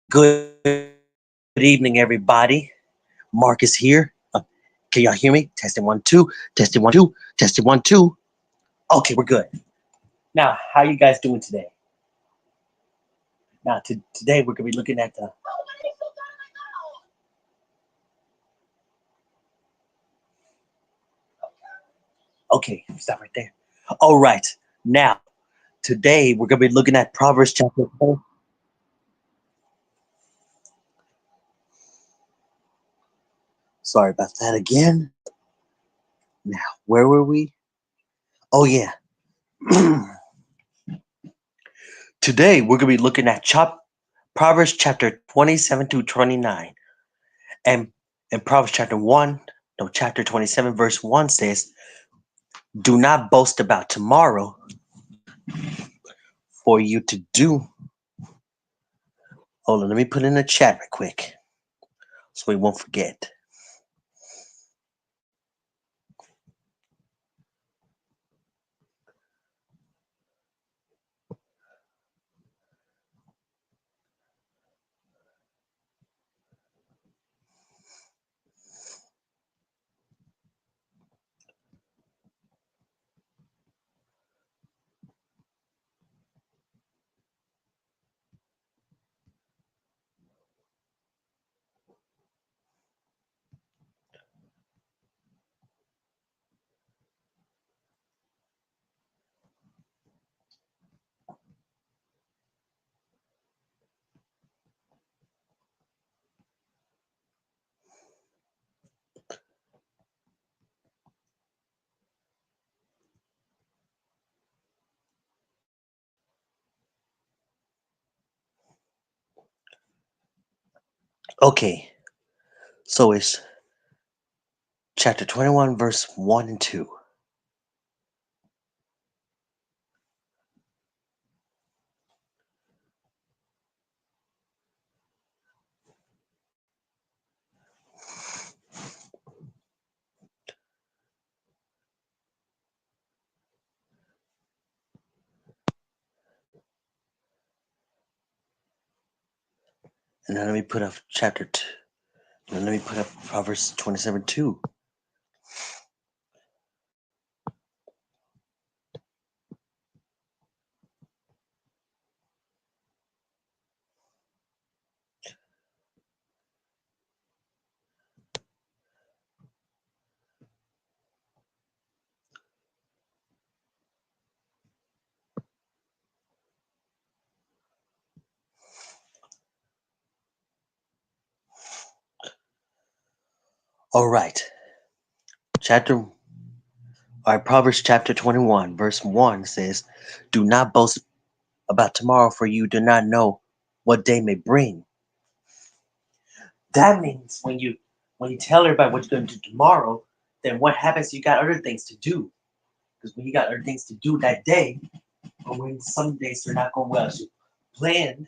Good evening, everybody. Marcus here. Can y'all hear me? Testing one, two. Testing one, two. Testing one, two. Okay, we're good. Now, how you guys doing today? Now, today we're gonna be looking at the. Okay, stop right there. All right. Now, today we're gonna be looking at Proverbs chapter 4. Sorry about that again. Now, where were we? Oh yeah. Today we're gonna be looking at Proverbs chapter 27 to 29. And in Proverbs chapter 1, no, chapter 27, verse 1 says, do not boast about tomorrow for you to do. Hold on, let me put in the chat real quick so we won't forget. Okay, so it's chapter 21, verse 1 and 2. And then let me put up chapter 2. And let me put up Proverbs 27, 2. All right, all right, Proverbs chapter 21, verse 1 says, do not boast about tomorrow, for you do not know what day may bring. That means when you tell everybody what you're going to do tomorrow, then what happens? You got other things to do. Because when you got other things to do that day, or when some days they're not going well as you planned,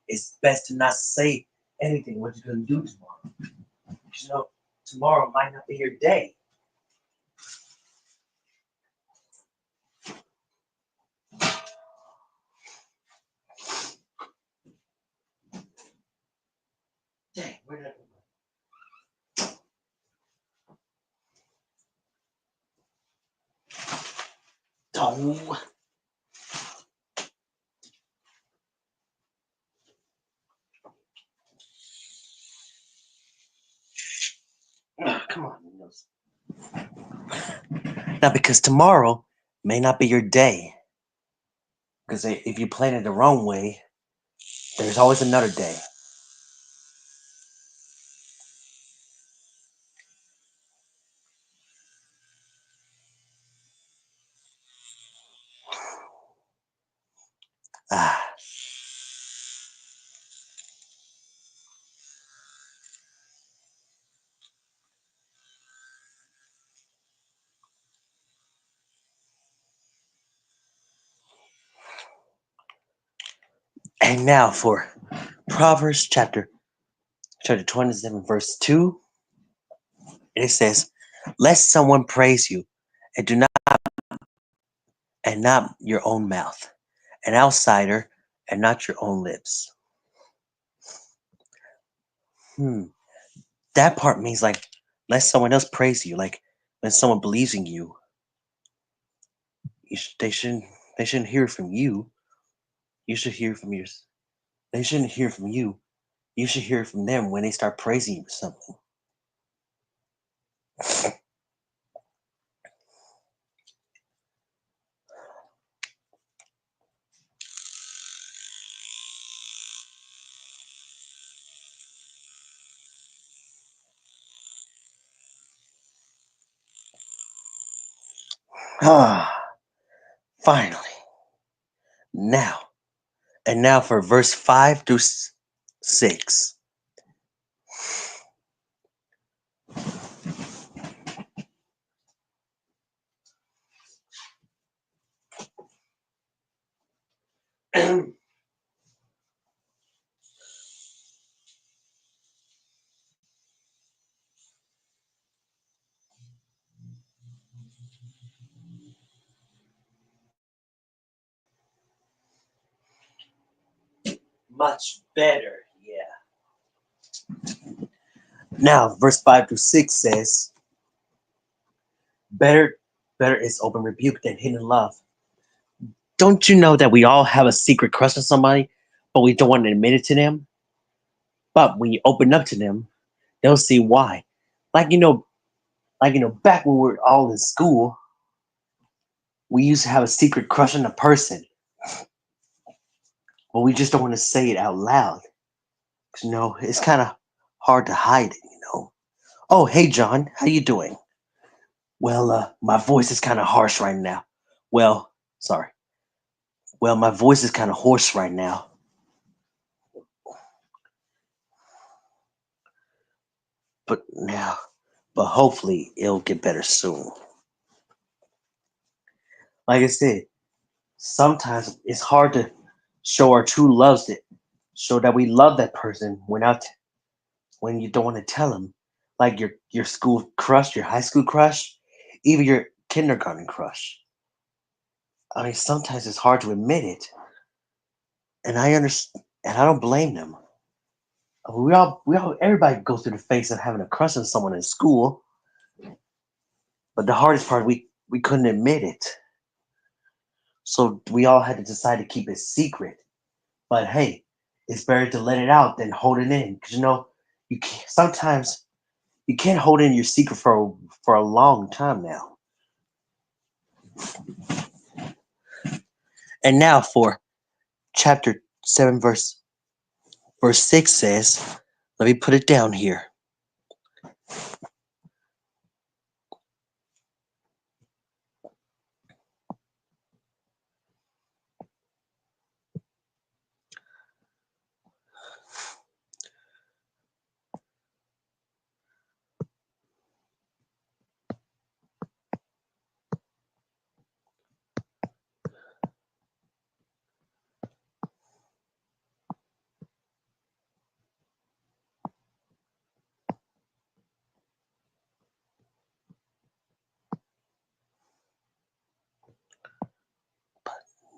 it's best to not say anything what you're going to do tomorrow. You know, tomorrow might not be your day. Dang, where did I go? Oh, come on. Now, because tomorrow may not be your day. Because if you plan it the wrong way, there's always another day. Ah. And now for Proverbs chapter 27, verse 2. It says, let someone praise you, and do not and not your own mouth, an outsider and not your own lips. Hmm. That part means like let someone else praise you. Like when someone believes in you, they shouldn't hear from you. You should hear from yours. They shouldn't hear from you. You should hear from them when they start praising you for something. Ah, finally. Now. And now for verse 5 through 6. Much better, yeah. Now, verse 5 through 6 says, Better, better is open rebuke than hidden love. Don't you know that we all have a secret crush on somebody, but we don't want to admit it to them? But when you open up to them, they'll see why. Like back when we were all in school, we used to have a secret crush on a person, but we just don't want to say it out loud. 'Cause, it's kind of hard to hide it. Oh, hey John, how you doing? Well, my voice is kind of harsh right now. Well, sorry. Well, my voice is kind of hoarse right now. But now, but hopefully it'll get better soon. Like I said, sometimes it's hard to show our true loves that show that we love that person when you don't want to tell them. Like your school crush, your high school crush, even your kindergarten crush. I mean, sometimes it's hard to admit it, and I understand, and I don't blame them. Everybody goes through the phase of having a crush on someone in school, but the hardest part, we couldn't admit it, so we all had to decide to keep it secret. But hey, it's better to let it out than hold it in, because sometimes you can't hold in your secret for a long time now. And now for chapter 7, verse 6 says, let me put it down here.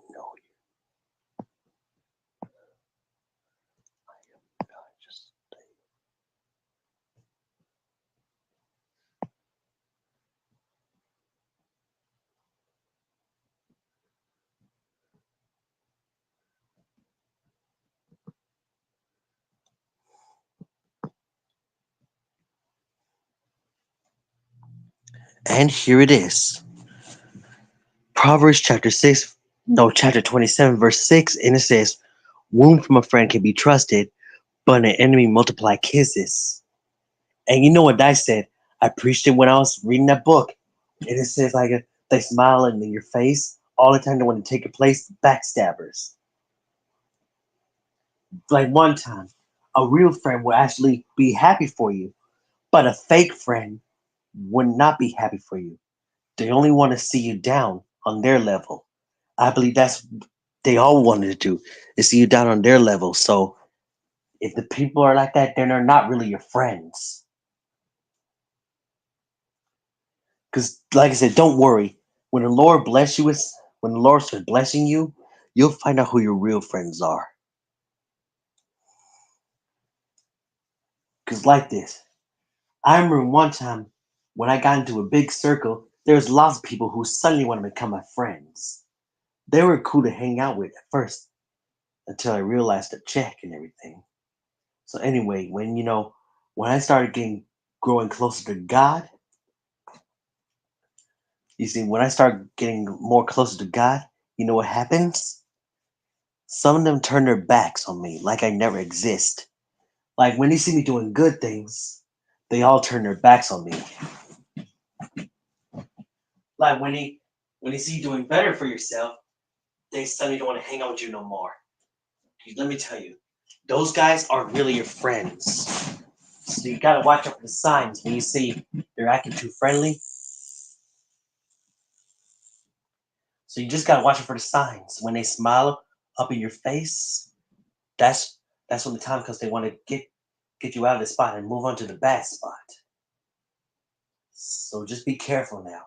No, just and here it is. Proverbs chapter 6, no, chapter 27, verse 6, and it says, Wound from a friend can be trusted, but an enemy multiply kisses. And you know what I said? I preached it when I was reading that book. And it says, like, they smile in your face all the time. They want to take your place. Backstabbers. Like one time, a real friend will actually be happy for you, but a fake friend would not be happy for you. They only want to see you down on their level. I believe that's they all wanted to do is see you down on their level. So if the people are like that, then they're not really your friends. Because, like I said, don't worry. When the Lord starts blessing you, you'll find out who your real friends are. Cause like this, I remember one time when I got into a big circle, there was lots of people who suddenly want to become my friends. They were cool to hang out with at first until I realized the check and everything. So anyway, when I started getting growing closer to God, you see, when I start getting more closer to God, you know what happens? Some of them turn their backs on me like I never exist. Like when they see me doing good things, they all turn their backs on me. Like when they see you doing better for yourself, they suddenly don't want to hang out with you no more. Let me tell you, those guys aren't really your friends. So you gotta watch out for the signs when you see they're acting too friendly. So you just gotta watch out for the signs. When they smile up in your face, that's that's when the time comes they want to get you out of the spot and move on to the bad spot. So just be careful now.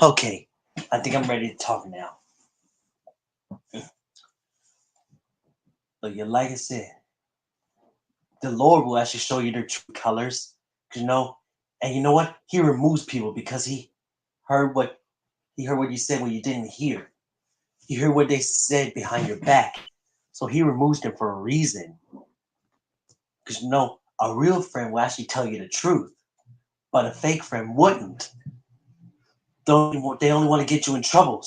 Okay, I think I'm ready to talk now. But you like I said, the Lord will actually show you their true colors. You know, and you know what? He removes people because heard what he heard what you said when you didn't hear. He heard what they said behind your back. So he removes them for a reason. Because a real friend will actually tell you the truth, but a fake friend wouldn't. They only want to get you in trouble.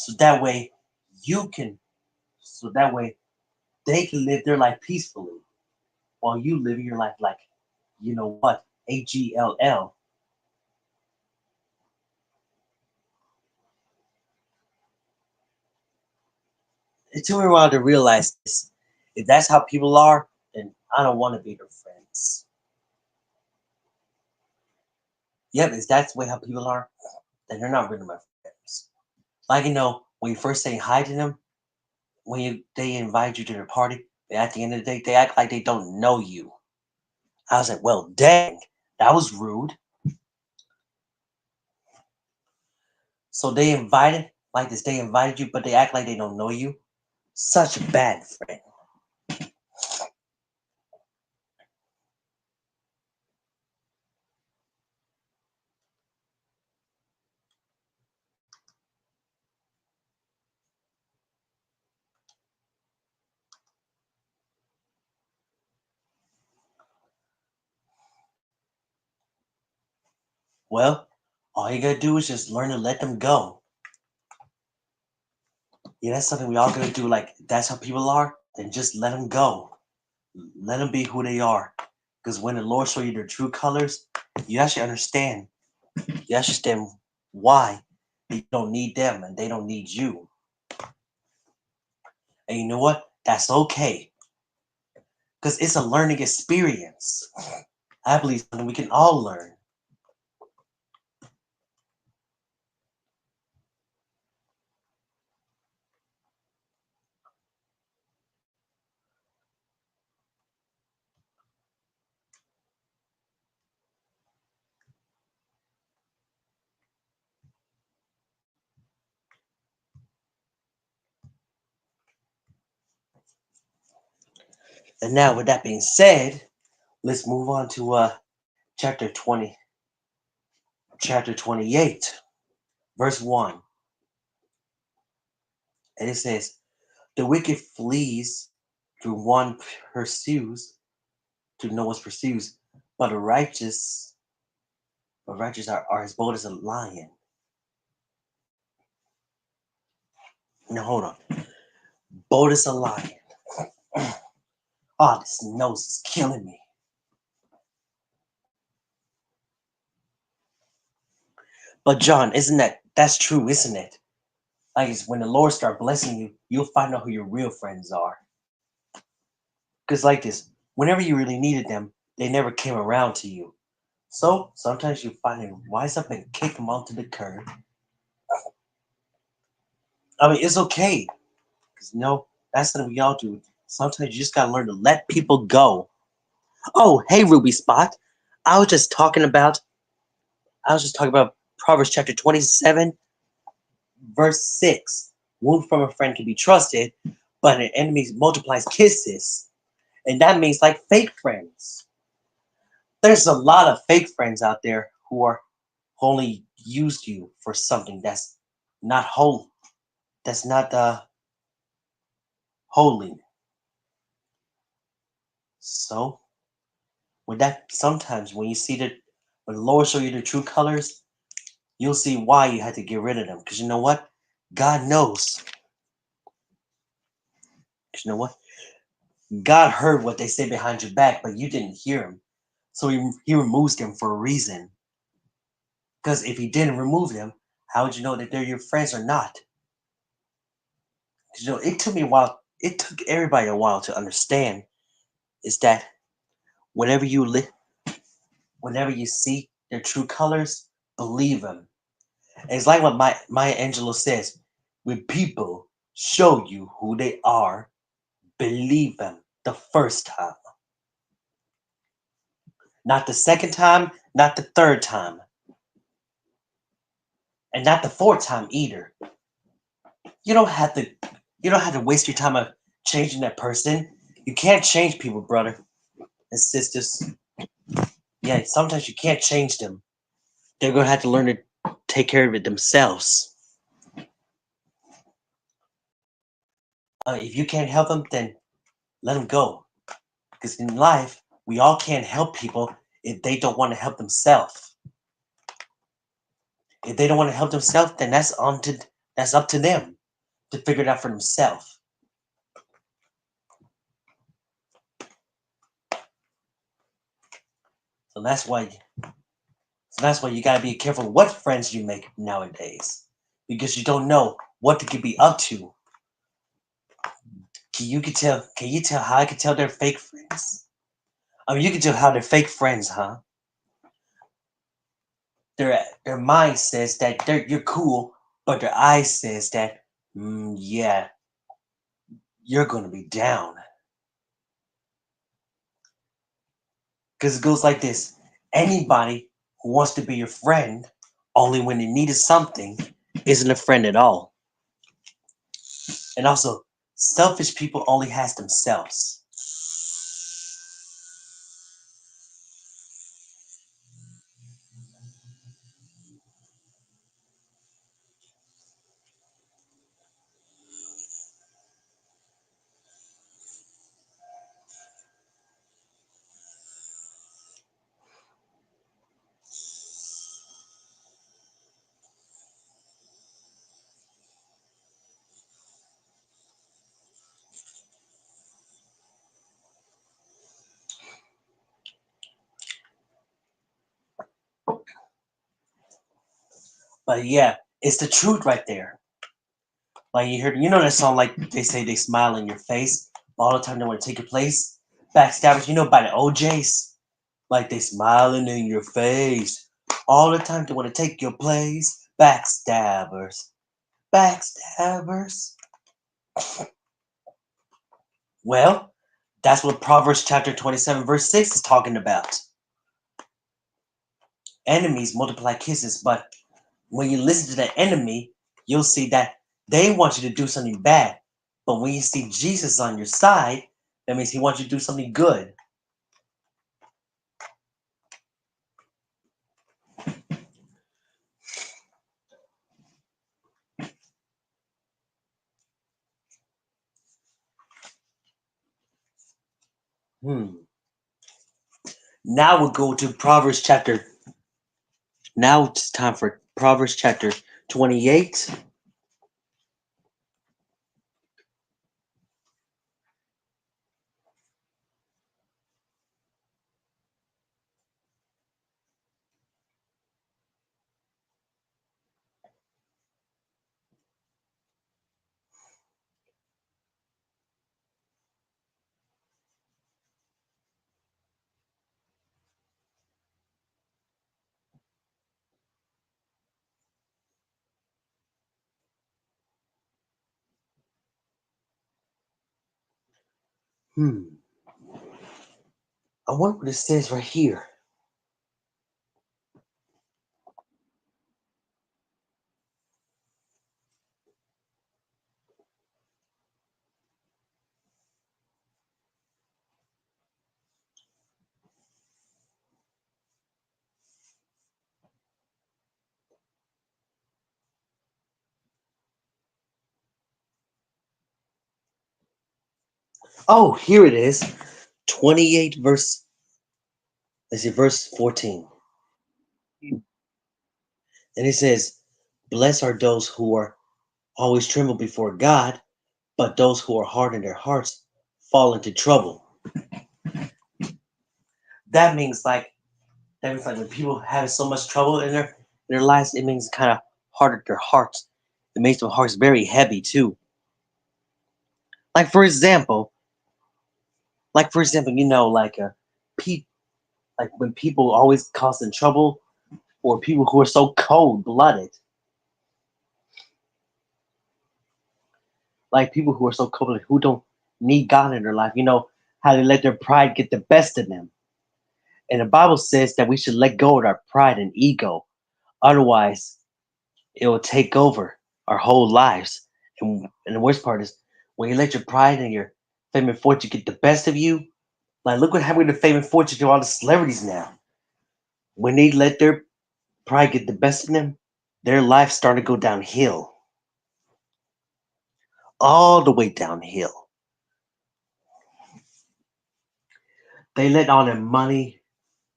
You can so that way they can live their life peacefully while you live your life like you know what? HELL. It took me a while to realize this. If that's how people are, then I don't want to be their friends. Yep, if that's the way how people are, then they're not really my friends. Like when you first say hi to them, they invite you to their party, but at the end of the day, they act like they don't know you. I was like, well, dang, that was rude. So they invited you, but they act like they don't know you. Such a bad friend. Well, all you gotta do is just learn to let them go. Yeah, that's something we all gotta do. Like that's how people are. Then just let them go. Let them be who they are. Because when the Lord show you their true colors, you actually understand. You understand why you don't need them and they don't need you. And you know what? That's okay. Because it's a learning experience. I believe something we can all learn. And now, with that being said, let's move on to chapter 20, chapter 28, verse 1. And it says, the wicked flees through one pursues to no one pursues, but the righteous are as bold as a lion. Now hold on. Bold as a lion. Oh, this nose is killing me. But John, isn't that's true, isn't it? Like it's when the Lord start blessing you, you'll find out who your real friends are. Because like this, whenever you really needed them, They never came around to you. So sometimes you finally wise up and kick them onto the curb. I mean, it's okay. Because, that's something we all do. Sometimes you just got to learn to let people go. Oh, hey, Ruby Spot. I was just talking about, Proverbs chapter 27, verse 6. Wound from a friend can be trusted, but an enemy multiplies kisses. And that means like fake friends. There's a lot of fake friends out there who are only used you for something that's not whole, that's not holy. So with that, sometimes when the Lord show you the true colors, you'll see why you had to get rid of them. Because you know what? God knows. Because you know what? God heard what they say behind your back, but you didn't hear him. So he removes them for a reason. Because if he didn't remove them, how would you know that they're your friends or not? Because it took me a while. It took everybody a while to understand is that whenever you li- whenever you see their true colors, believe them. And it's like what Maya Angelou says: when people show you who they are, believe them the first time, not the second time, not the third time, and not the fourth time either. You don't have to. You don't have to waste your time of changing that person. You can't change people, brother and sisters. Yeah, sometimes you can't change them. They're gonna have to learn to take care of it themselves. If you can't help them, then let them go. Because in life, we all can't help people if they don't want to help themselves. If they don't want to help themselves, then that's up to them to figure it out for themselves. So that's why you gotta be careful what friends you make nowadays, because you don't know what they could be up to. Can you tell how I can tell they're fake friends? I mean, you can tell how they're fake friends, huh? Their mind says that you're cool, but their eyes says that yeah, you're gonna be down. Because it goes like this: anybody who wants to be your friend only when they needed something isn't a friend at all. And also, selfish people only has themselves. But yeah, it's the truth right there. Like that song, like they say they smile in your face, but all the time they want to take your place. Backstabbers, by the OJs. Like they smiling in your face. All the time they want to take your place. Backstabbers. Backstabbers. Well, that's what Proverbs chapter 27, verse 6 is talking about. Enemies multiply kisses, but when you listen to the enemy, you'll see that they want you to do something bad. But when you see Jesus on your side, that means he wants you to do something good. Hmm. Now we'll go to Proverbs chapter. Now it's time for Proverbs chapter 28. Hmm. I wonder what it says right here. Oh, here it is. 28 verse, let's see, verse 14. And it says, blessed are those who are always tremble before God, but those who are hard in their hearts fall into trouble. That means like when people have so much trouble in their lives, it means kind of hard at their hearts. It makes their hearts very heavy too. Like for example, pe- like when people always causing trouble, or people who are so cold blooded, like people who are so cold blooded who don't need God in their life. How they let their pride get the best of them. And the Bible says that we should let go of our pride and ego. Otherwise, it will take over our whole lives. And the worst part is when you let your pride and your fame and fortune get the best of you. Like, look what happened to fame and fortune to all the celebrities now. When they let their pride get the best of them, their life started to go downhill, all the way downhill. They let all their money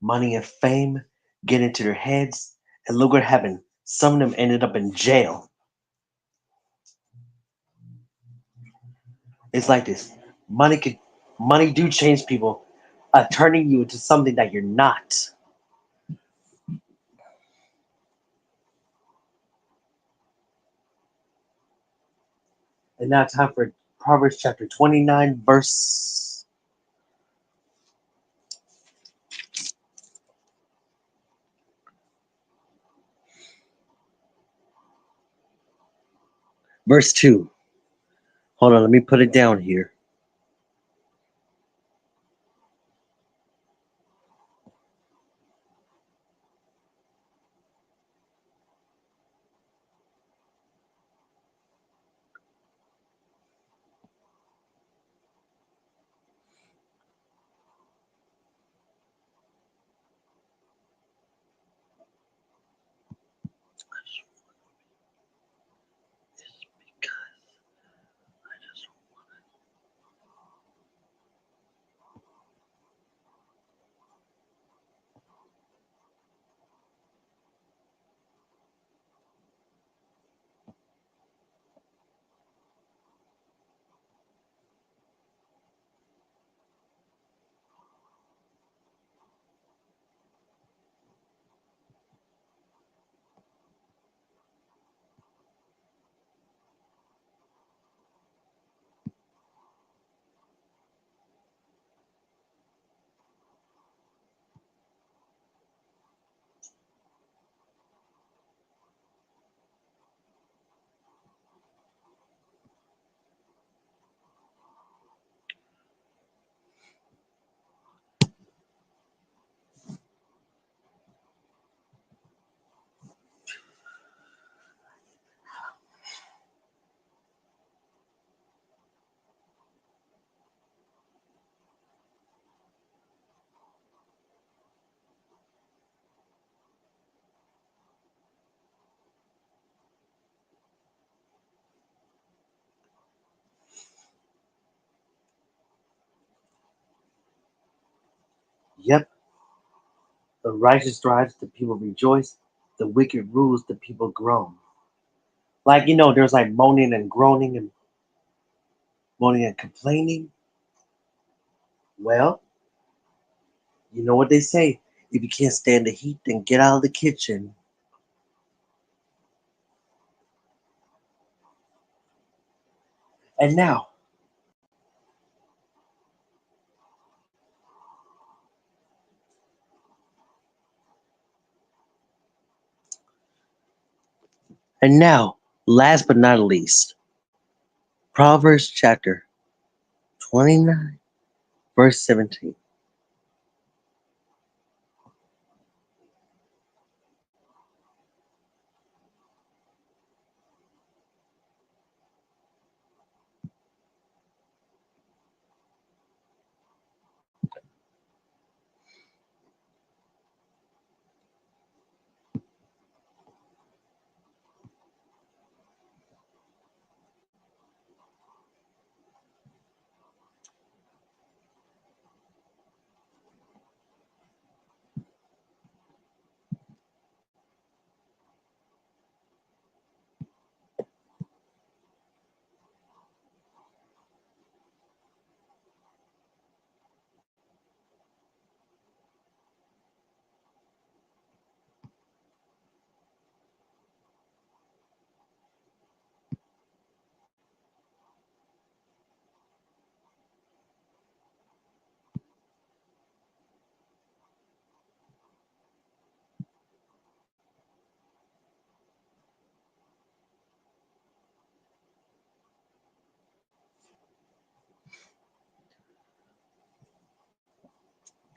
and fame get into their heads, and look what happened. Some of them ended up in jail. It's like this. Money could money do change people, turning you into something that you're not. And now time for Proverbs chapter 29, verse 2. Hold on, let me put it down here. Yep, the righteous thrives, the people rejoice. The wicked rules, the people groan. Like, there's like moaning and complaining. Well, you know what they say. If you can't stand the heat, then get out of the kitchen. And now, and now, last but not least, Proverbs chapter 29. verse 17.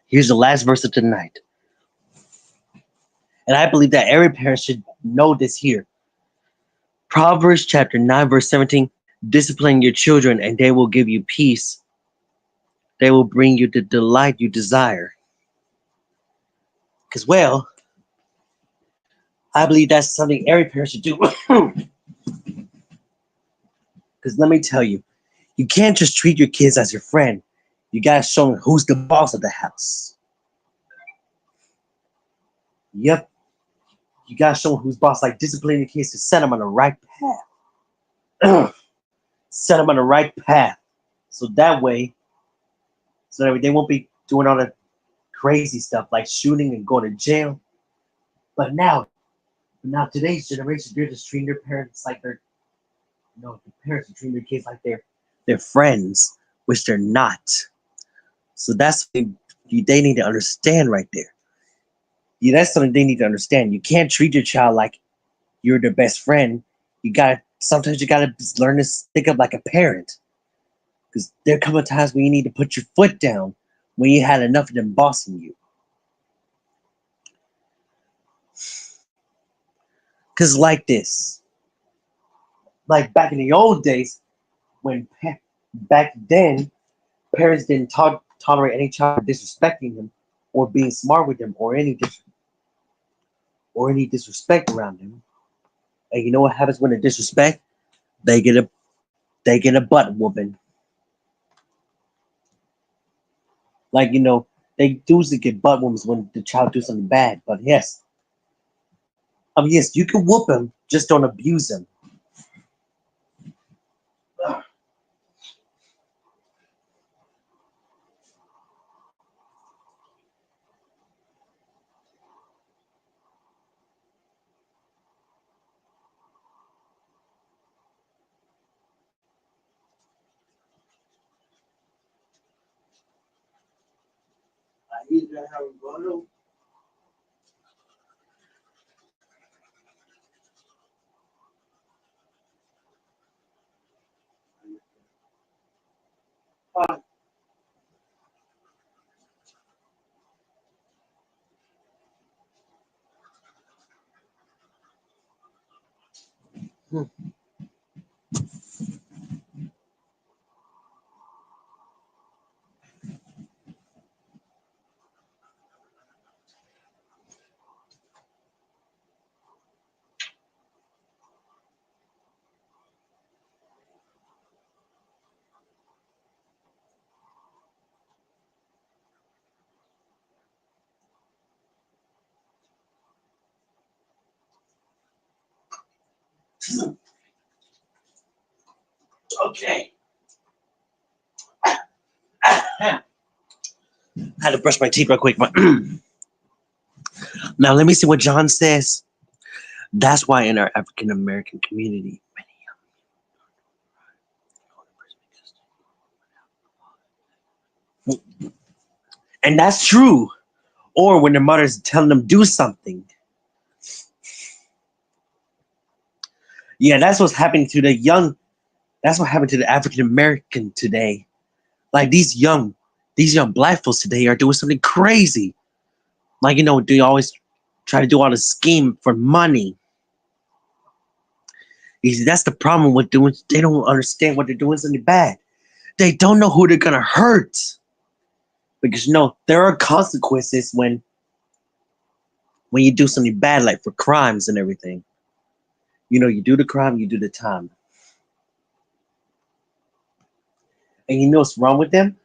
Here's the last verse of tonight. And I believe that every parent should know this here. Proverbs chapter 9, verse 17. Discipline your children, and they will give you peace. They will bring you the delight you desire. Because, well, I believe that's something every parent should do. Because let me tell you, you can't just treat your kids as your friend. You gotta show them who's the boss of the house. Yep, you gotta show them who's boss. Like disciplining the kids to set them on the right path. Set them on the right path, so that way they won't be doing all the crazy stuff like shooting and going to jail. But now today's generation, they're just treating their parents like they're the parents are treating their kids like they're friends, which they're not. So that's what they need to understand right there. Yeah, that's something they need to understand. You can't treat your child like you're their best friend. Sometimes you gotta learn to stick up like a parent. Because there come times when you need to put your foot down when you had enough of them bossing you. Because like this, like back in the old days, when back then parents didn't tolerate any child disrespecting them or being smart with them or any disrespect around them. And you know what happens when they disrespect? They get a they get a butt whooping. Like they usually get butt whoopings when the child do something bad. But yes, yes, you can whoop them, just don't abuse them. Okay. I had to brush my teeth real quick. Now let me see what John says. That's why in our African American community, and that's true. Or when their mothers telling them do something. Yeah, that's what's happening to the young. That's what happened to the African American today. Like these young, these young black folks today are doing something crazy. Like, they always try to do all the scheme for money. You see, that's the problem with doing. They don't understand what they're doing something bad. They don't know who they're gonna hurt because there are consequences when you do something bad, like for crimes and everything. You do the crime, you do the time, and you know what's wrong with them?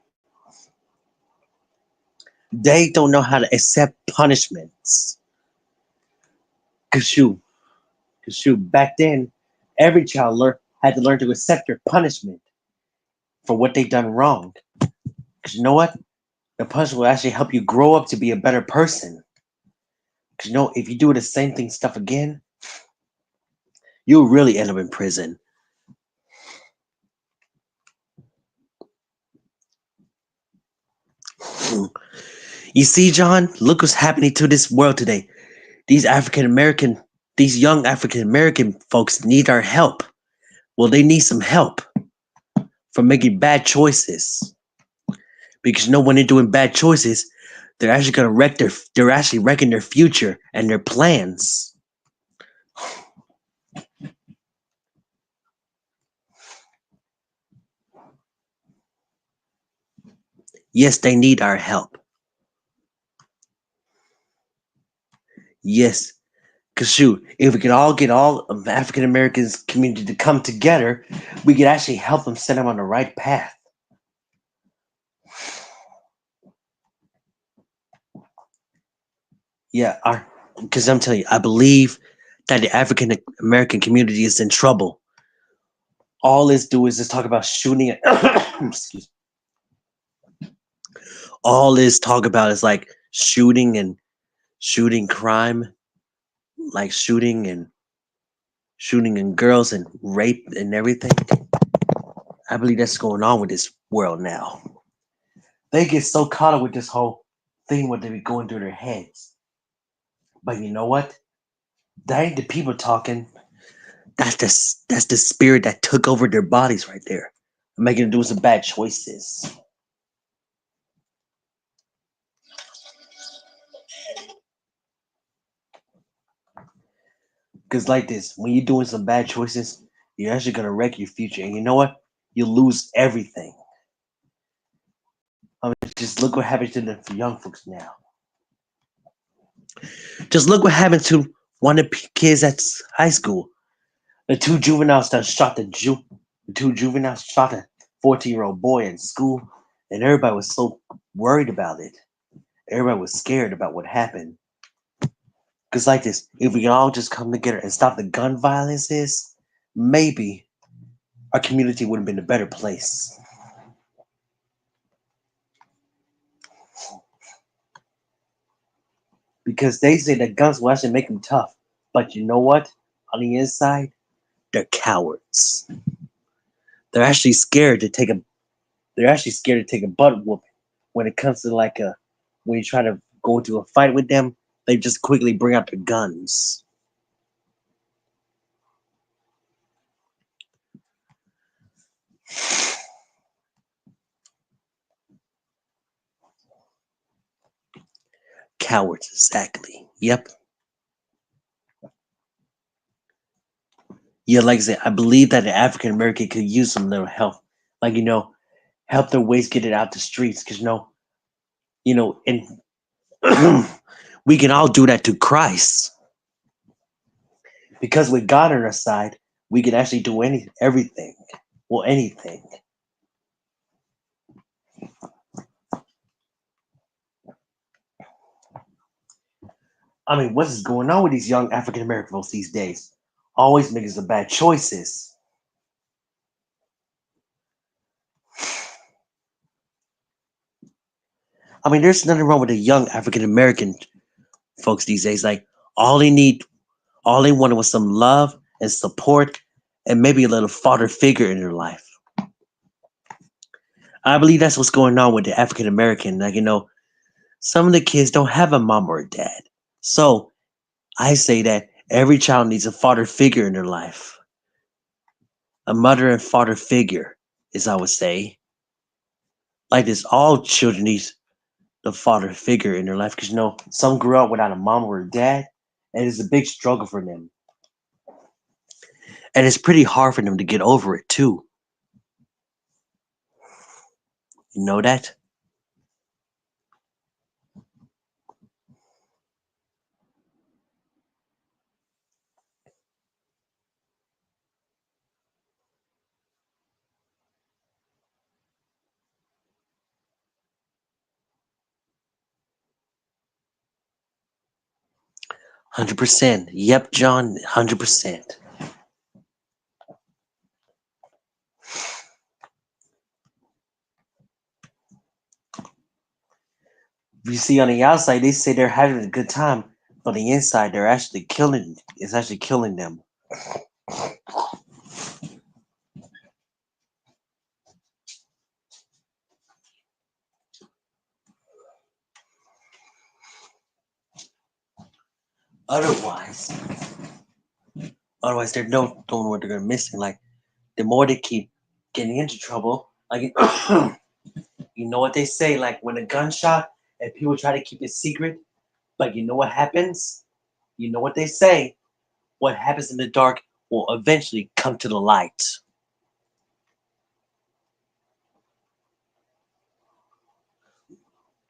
They don't know how to accept punishments. Cause shoot, back then, every child had to learn to accept their punishment for what they done wrong. Cause you know what? The punishment will actually help you grow up to be a better person. Cause if you do the same thing stuff again, you'll really end up in prison. You see, John, look what's happening to this world today. These African American, these young African American folks need our help. Well, they need some help from making bad choices. Because when they're doing bad choices, they're actually gonna they're actually wrecking their future and their plans. Yes, they need our help. Yes. Cause shoot, if we could all get all of the African Americans community to come together, we could actually help them set them on the right path. Yeah, because I'm telling you, I believe that the African American community is in trouble. All this do is just talk about shooting. Excuse. All this talk about is like shooting and shooting crime, like shooting and girls and rape and everything. I believe that's going on with this world now. They get so caught up with this whole thing, what they be going through their heads. But you know what? That ain't the people talking. That's the spirit that took over their bodies right there, making them do some bad choices. Because like this, when you're doing some bad choices, you're actually gonna wreck your future. And you know what? You lose everything. I mean, just look what happened to the young folks now. Just look what happened to one of the kids at high school. The two juveniles that shot the two juveniles shot a 14-year-old boy in school, and everybody was so worried about it. Everybody was scared about what happened. Because like this, if we can all just come together and stop the gun violences, maybe our community would have been a better place. Because they say that guns will actually make them tough. But you know what? On the inside, they're cowards. They're actually scared to take a they're actually scared to take a butt whooping. When it comes to when you try to go into a fight with them, they just quickly bring out their guns. Cowards, exactly. Yep. Yeah, like I said, I believe that the African American could use some little help. Like, help their ways get it out the streets. Because and we can all do that to Christ. Because with God on our side, we can actually do everything. Well, anything. I mean, what is going on with these young African American folks these days? Always making some bad choices. I mean, there's nothing wrong with the young African American folks these days. Like all they need, all they wanted was some love and support, and maybe a little father figure in their life. I believe that's what's going on with the African American. Like some of the kids don't have a mom or a dad, so I say that every child needs a father figure in their life, a mother and father figure, as I would say. Like this, all children need the father figure in their life because some grew up without a mom or a dad, and it's a big struggle for them, and it's pretty hard for them to get over it too. You know that? 100%. Yep, John. 100%. You see, on the outside, they say they're having a good time, but on the inside, they're actually killing. It's actually killing them. Otherwise, they don't know what they're missing. Like the more they keep getting into trouble, like you know what they say, like when a gunshot and people try to keep it secret, but you know what happens? You know what they say? What happens in the dark will eventually come to the light.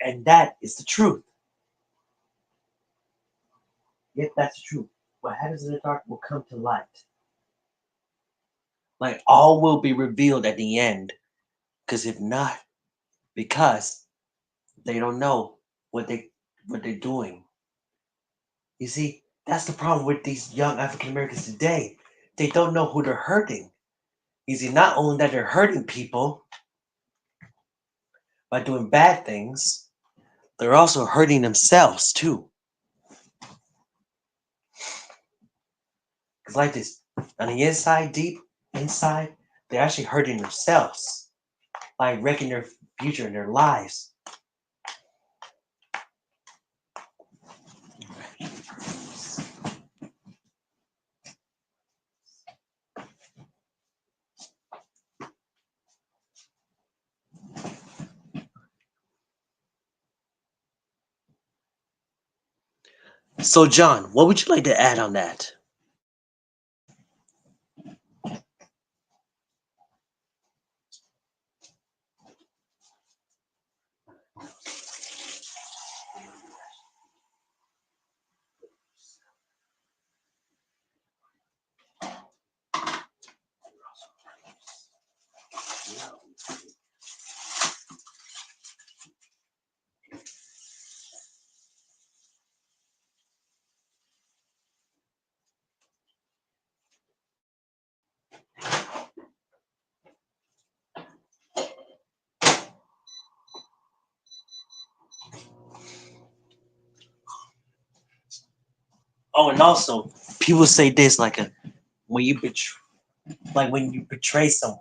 And that is the truth. Yep, that's true. What happens in the dark will come to light. Like all will be revealed at the end. Because if not, because they don't know what they're doing. You see, that's the problem with these young African Americans today. They don't know who they're hurting. You see, not only that they're hurting people by doing bad things, they're also hurting themselves too. It's like this on the inside, deep inside, they're actually hurting themselves, like wrecking their future and their lives. So, John, what would you like to add on that? Oh, and also, people say this like when you betray, like when you betray someone,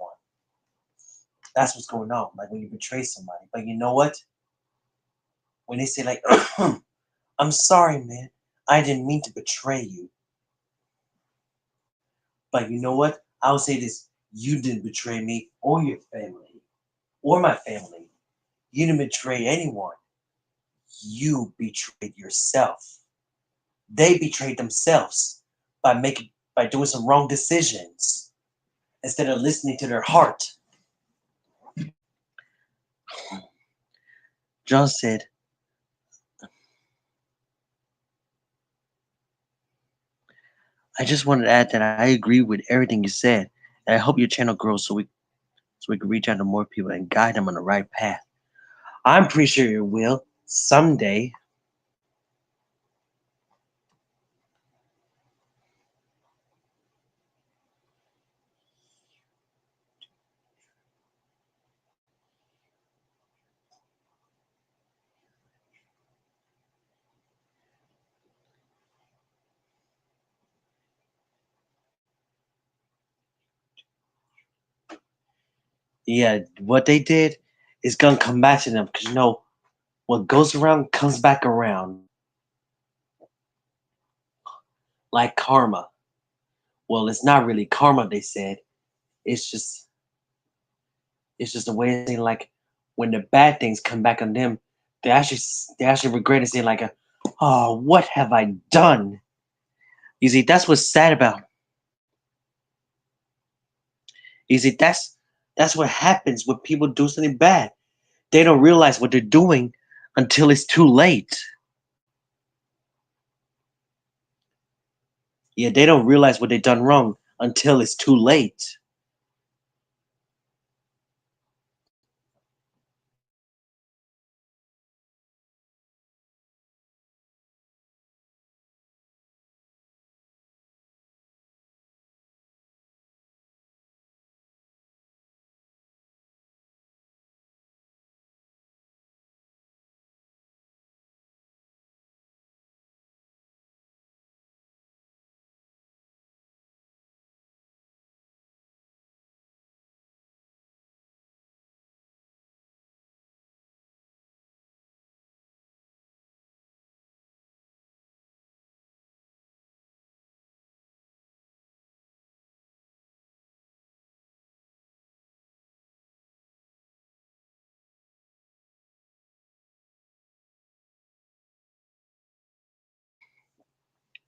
that's what's going on. Like when you betray somebody, but you know what? When they say like, "I'm sorry, man, I didn't mean to betray you," but you know what? I'll say this: you didn't betray me or your family or my family. You didn't betray anyone. You betrayed yourself. They betrayed themselves by doing some wrong decisions instead of listening to their heart. John said, I just wanted to add that I agree with everything you said. And I hope your channel grows so we can reach out to more people and guide them on the right path. I'm pretty sure you will someday. Yeah, what they did is gonna come back to them because what goes around comes back around, like karma. Well, it's not really karma, they said. It's just it's just a way of saying like when the bad things come back on them, they actually regret and say like, "Oh, what have I done?" You see, that's what's sad about. You see, that's what happens when people do something bad. They don't realize what they're doing until it's too late. Yeah, they don't realize what they've done wrong until it's too late.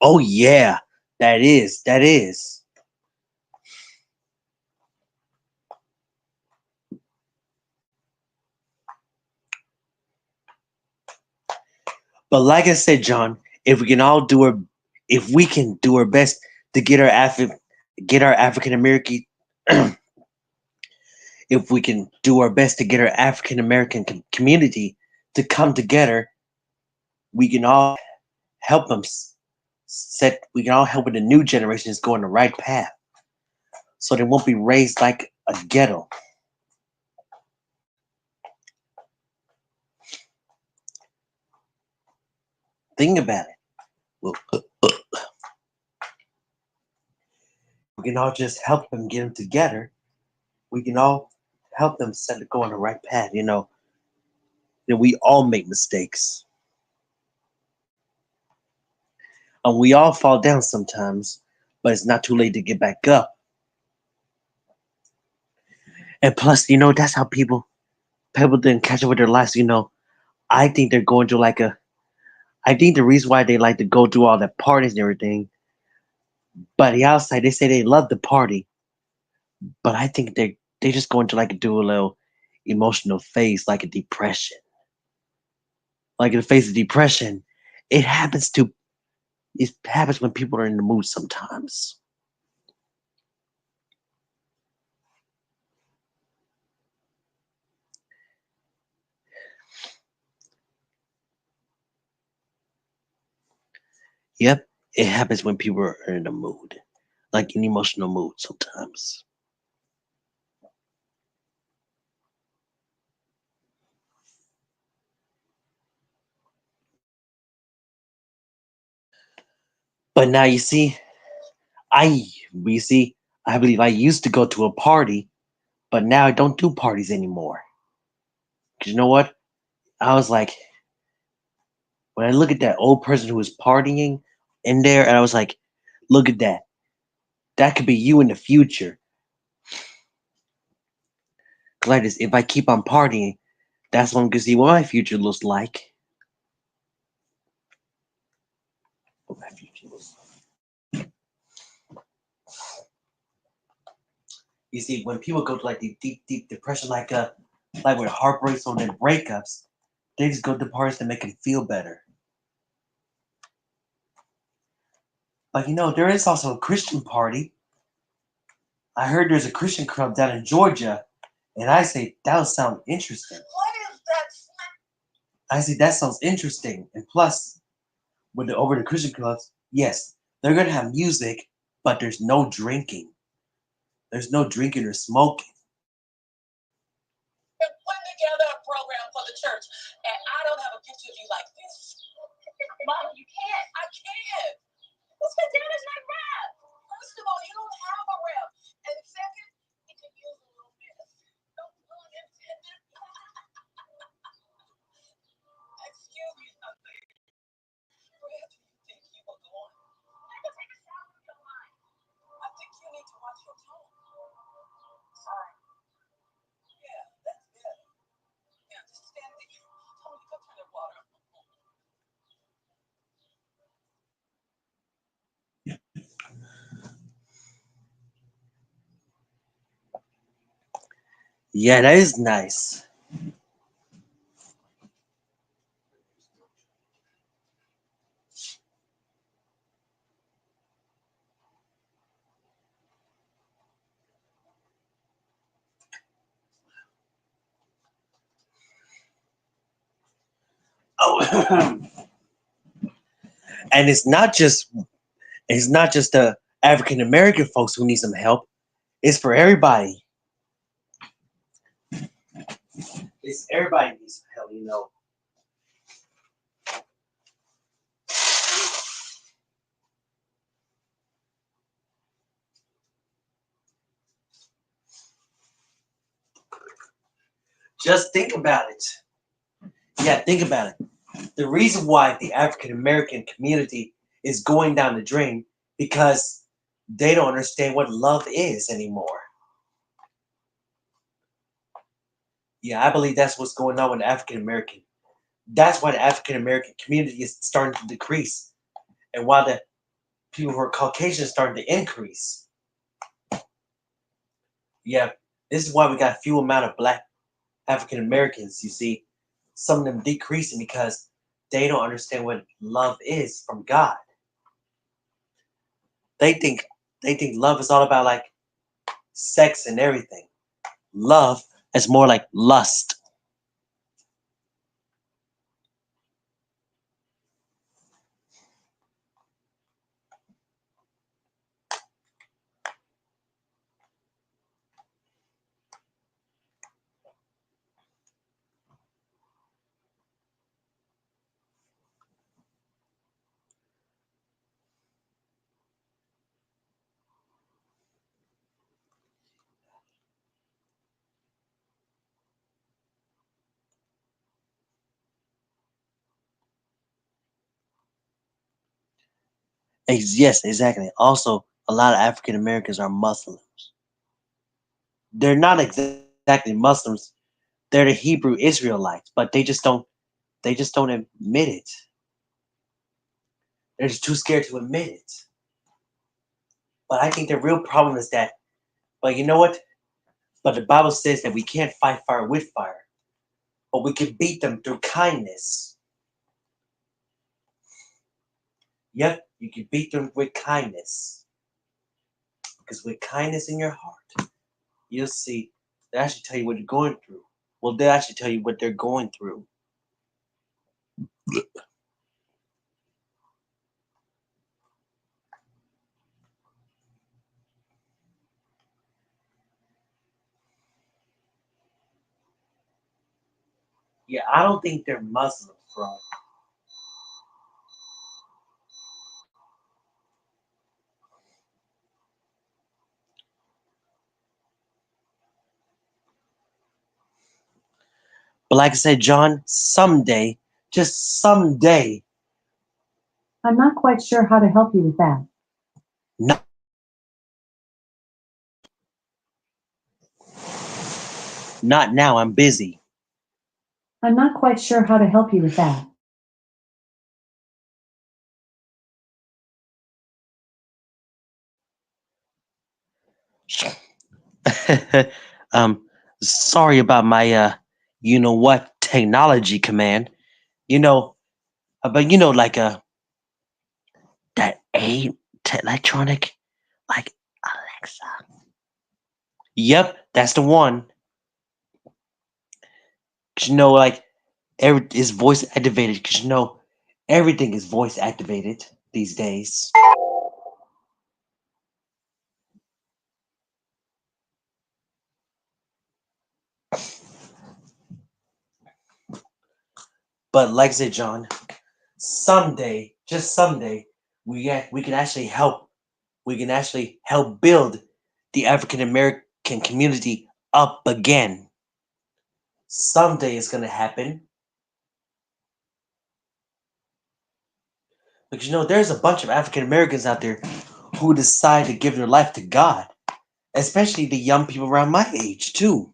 Oh yeah, that is. But like I said, John, if we can all do our, if we can do our best to get our African American, if we can do our best to get our African American community to come together, we can all help them set. We can all help with the new generations go on the right path, so they won't be raised like a ghetto. Think about it. Well, we can all just help them get them together. We can all help them set to go on the right path. That we all make mistakes and we all fall down sometimes, but it's not too late to get back up. And plus, that's how people didn't catch up with their lives. I think they're going to like a. I think the reason why they like to go do all the parties and everything, but the outside they say they love the party, but I think they just going to like do a little emotional phase, like a depression. Like in the phase of depression, it happens to it happens when people are in the mood sometimes. Yep, it happens when people are in a mood, like an emotional mood sometimes. But now you see, I we see, I believe I used to go to a party, but now I don't do parties anymore. 'Cause you know what? I was like, when I look at that old person who was partying in there, and I was like, look at that. That could be you in the future. Gladys, if I keep on partying, that's when I'm gonna see what my future looks like. What my future looks like. You see, when people go to like the deep, deep depression, like with heartbreaks or their breakups, they just go to parties to make them feel better. But there is also a Christian party. I heard there's a Christian club down in Georgia, and I say that would sound interesting. What is that? I say that sounds interesting. And plus, with the over the Christian clubs, yes, they're gonna have music, but there's no drinking. There's no drinking or smoking. Putting together a program for the church, and I don't have a picture of you like this. Mom, you can't. I can't. What's my dad is not rap. First of all, you don't have a rep. And second, you can use a little bit. Don't do it. Excuse me, something. Where do you think you were going? I can take a shower if you don't mind. I think you need to watch your tone. Sorry. Yeah, that's better. Yeah, that is nice. Oh, and it's not just the African American folks who need some help. It's for everybody. It's everybody needs some help. Just think about it. Yeah, think about it. The reason why the African American community is going down the drain because they don't understand what love is anymore. Yeah, I believe that's what's going on with the African American. That's why the African American community is starting to decrease, and why the people who are Caucasian is starting to increase. Yeah, this is why we got few amount of black African Americans. You see, some of them decreasing because they don't understand what love is from God. They think they think love is all about like sex and everything. Love is more like lust. Yes, exactly. Also, a lot of African Americans are Muslims. They're not exactly Muslims. They're the Hebrew Israelites, but they just don't admit it. They're just too scared to admit it. But I think the real problem is that, but you know what? But the Bible says that we can't fight fire with fire, but we can beat them through kindness. Yep, you can beat them with kindness. Because with kindness in your heart, you'll see they actually tell you what you're going through. Well, they'll actually tell you what they're going through. Yeah, I don't think they're Muslims, bro. But like I said, John, someday, just someday, I'm not quite sure how to help you with that. not now, I'm busy. I'm not quite sure how to help you with that. um, sorry about my you know what technology command. You know, but like that electronic, like Alexa. Yep, that's the one. 'Cause like every is voice activated. Cause everything is voice activated these days. But like I said, John, someday, just someday, we can actually help. We can actually help build the African American community up again. Someday it's gonna happen. Because there's a bunch of African Americans out there who decide to give their life to God, especially the young people around my age too.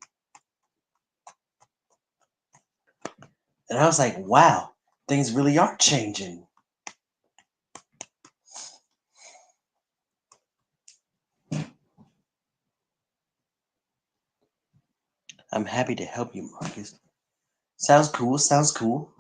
And I was like, wow, things really are changing. I'm happy to help you, Marcus. Sounds cool. Sounds cool.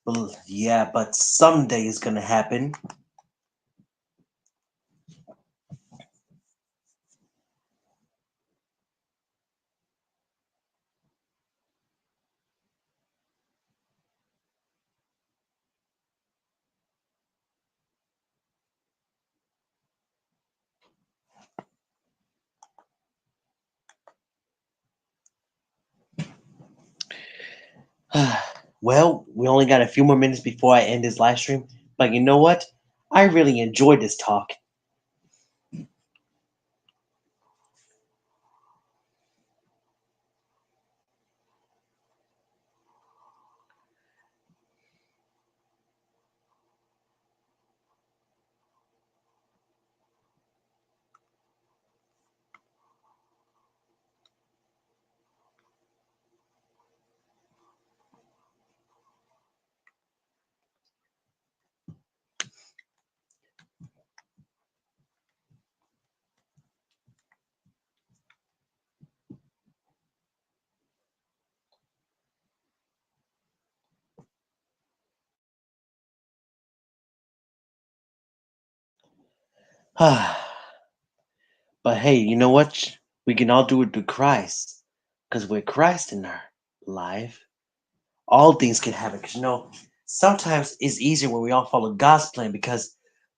Well, yeah, but someday it's gonna happen. Well, we only got a few more minutes before I end this live stream, but you know what? I really enjoyed this talk. But hey, you know what? We can all do it through Christ, because with Christ in our life, all things can happen. Because sometimes it's easier when we all follow God's plan, because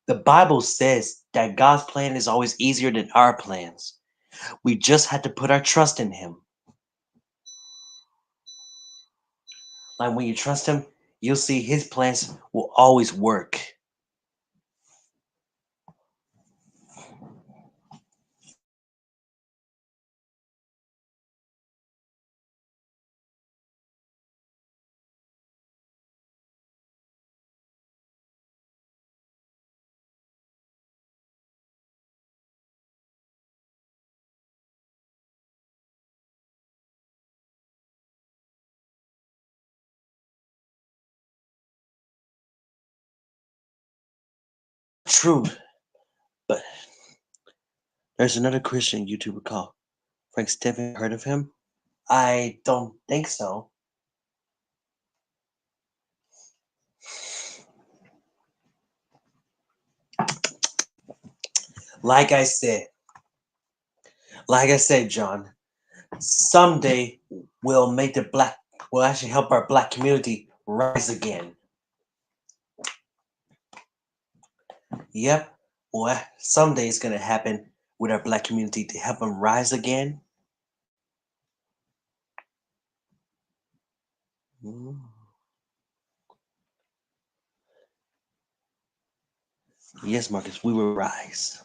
the Bible says that God's plan is always easier than our plans. We just had to put our trust in Him. Like when you trust Him, you'll see His plans will always work. True, but there's another Christian YouTuber called Frank Steven. Heard of him? I don't think so. Like I said, John, someday we'll actually help our black community rise again. Yep. Well, someday it's gonna happen with our black community to help them rise again. Mm. Yes, Marcus, we will rise.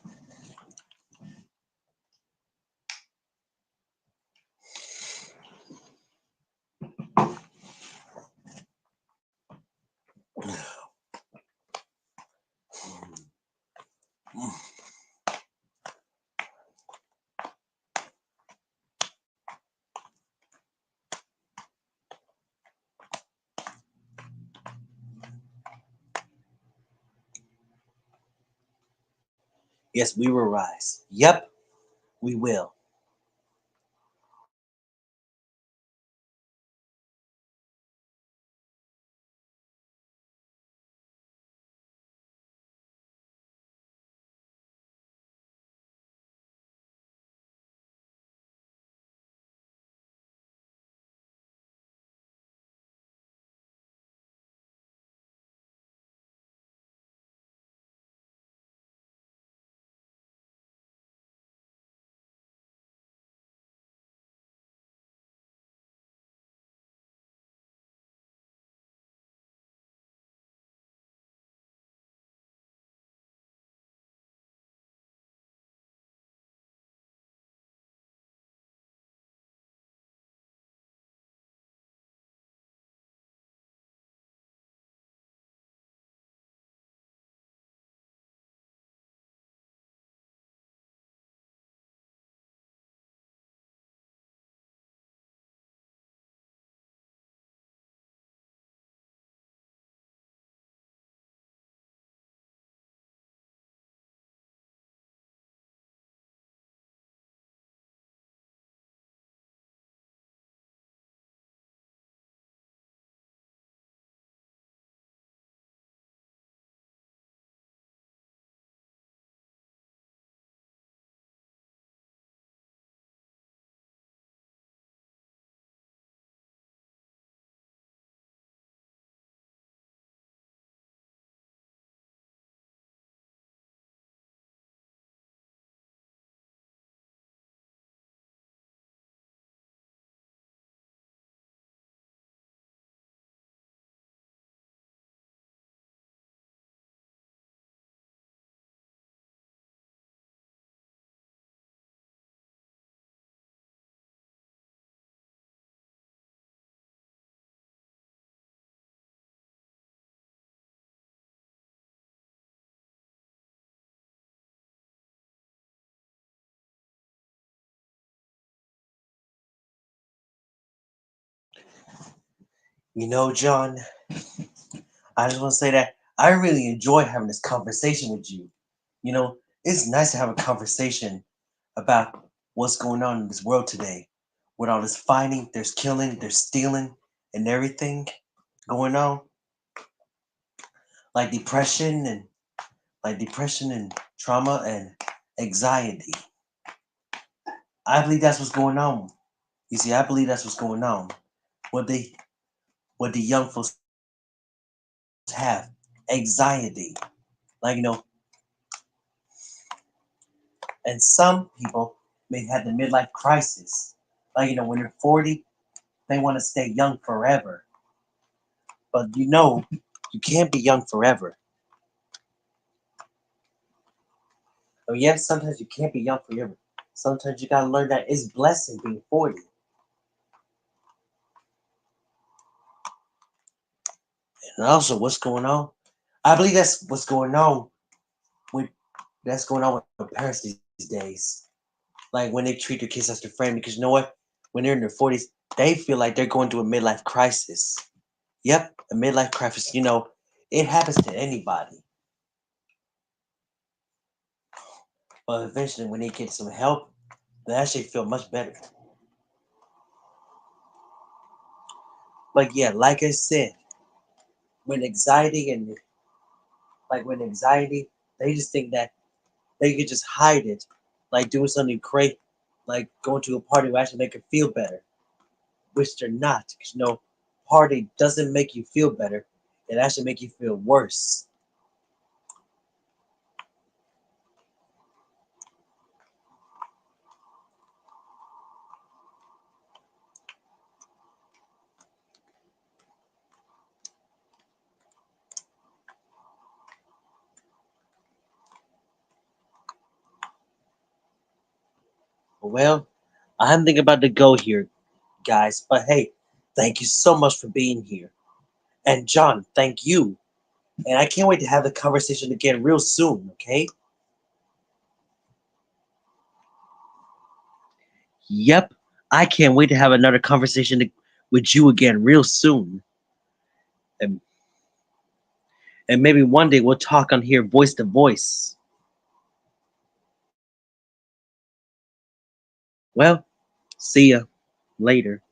Yes, we will rise. Yep, we will. John, I just want to say that I really enjoy having this conversation with you. It's nice to have a conversation about what's going on in this world today. With all this fighting, there's killing, there's stealing, and everything going on, like depression and trauma and anxiety. I believe that's what's going on. You see, I believe that's what's going on. What they what the young folks have, anxiety. Like and some people may have the midlife crisis. Like when they're 40, they want to stay young forever. But you can't be young forever. Oh yes, sometimes you can't be young forever. Sometimes you gotta learn that it's blessing being 40. And also what's going on? I believe with that's going on with parents these days. Like when they treat their kids as their friend, because you know what? When they're in their 40s, they feel like they're going through a midlife crisis. Yep, a midlife crisis. It happens to anybody. But eventually, when they get some help, they actually feel much better. But yeah, like I said, when anxiety and when anxiety, they just think that they could just hide it, like doing something great, like going to a party will actually make it feel better, which they're not. Because party doesn't make you feel better; it actually make you feel worse. Well, I'm thinking about to go here, guys. But hey, thank you so much for being here. And John, thank you. And I can't wait to have the conversation again real soon, okay? Yep, I can't wait to have another conversation with you again real soon. And, and maybe one day we'll talk on here voice to voice. Well, see ya later.